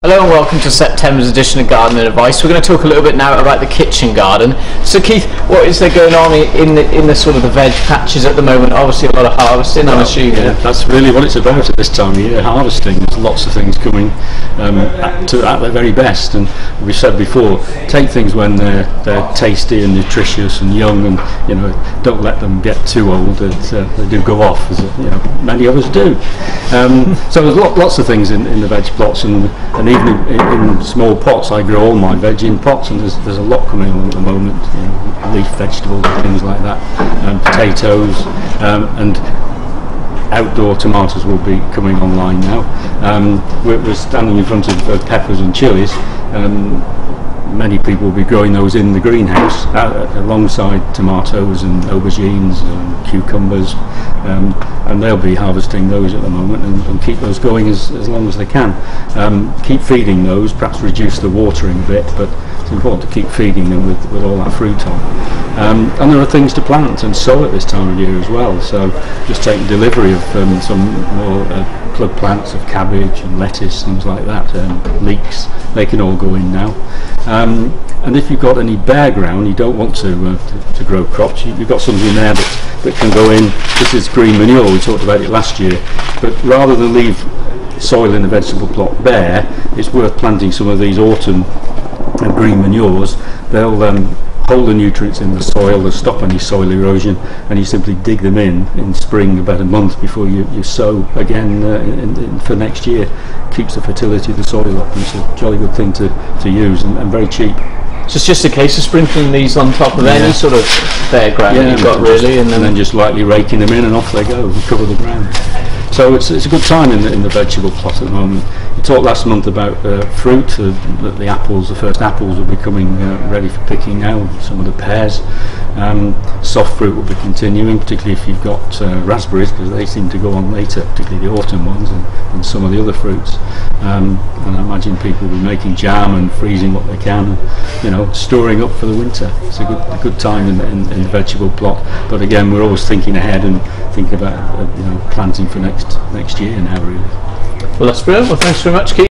Hello and welcome to September's edition of Gardening Advice. We're going to talk a little bit now about the kitchen garden. So Keith, what is there going on in the sort of the veg patches at the moment? Obviously a lot of harvesting, I'm assuming. Yeah, that's really what it's about at this time of year, harvesting. There's lots of things coming at their very best, and we said before, take things when they're tasty and nutritious and young, and don't let them get too old. They do go off, as many of us do. So there's lots of things in the veg plots, and even in small pots. I grow all my veg in pots, and there's a lot coming on at the moment, leaf vegetables and things like that, potatoes, and outdoor tomatoes will be coming online now. We're standing in front of peppers and chilies. Many people will be growing those in the greenhouse alongside tomatoes and aubergines and cucumbers, and they'll be harvesting those at the moment and keep those going as long as they can. Keep feeding those, perhaps reduce the watering a bit, but it's important to keep feeding them with all that fruit on. And there are things to plant and sow at this time of year as well, so just taking delivery of some more plug plants of cabbage and lettuce, things like that, leeks, they can all go in now. And if you've got any bare ground, you don't want to grow crops, you've got something there that can go in. This is green manure, we talked about it last year, but rather than leave soil in the vegetable plot bare, it's worth planting some of these autumn green manures. They'll hold the nutrients in the soil, they'll stop any soil erosion, and you simply dig them in spring about a month before you sow again for next year. Keeps the fertility of the soil up, and it's a jolly good thing to use, and very cheap. So it's just a case of sprinkling these on top of any sort of bare ground that you've got, really, and then just lightly raking them in, and off they go and cover the ground. So it's a good time in the vegetable plot at the moment. We talked last month about fruit. The apples, the first apples will be coming ready for picking now. Some of the pears. Soft fruit will be continuing, particularly if you've got raspberries, because they seem to go on later, particularly the autumn ones, and some of the other fruits. And I imagine people will be making jam and freezing what they can, storing up for the winter. It's a good time in the vegetable plot. But again, we're always thinking ahead and thinking about planting for next year now, really. Well, that's brilliant. Well, thanks very much, Keith.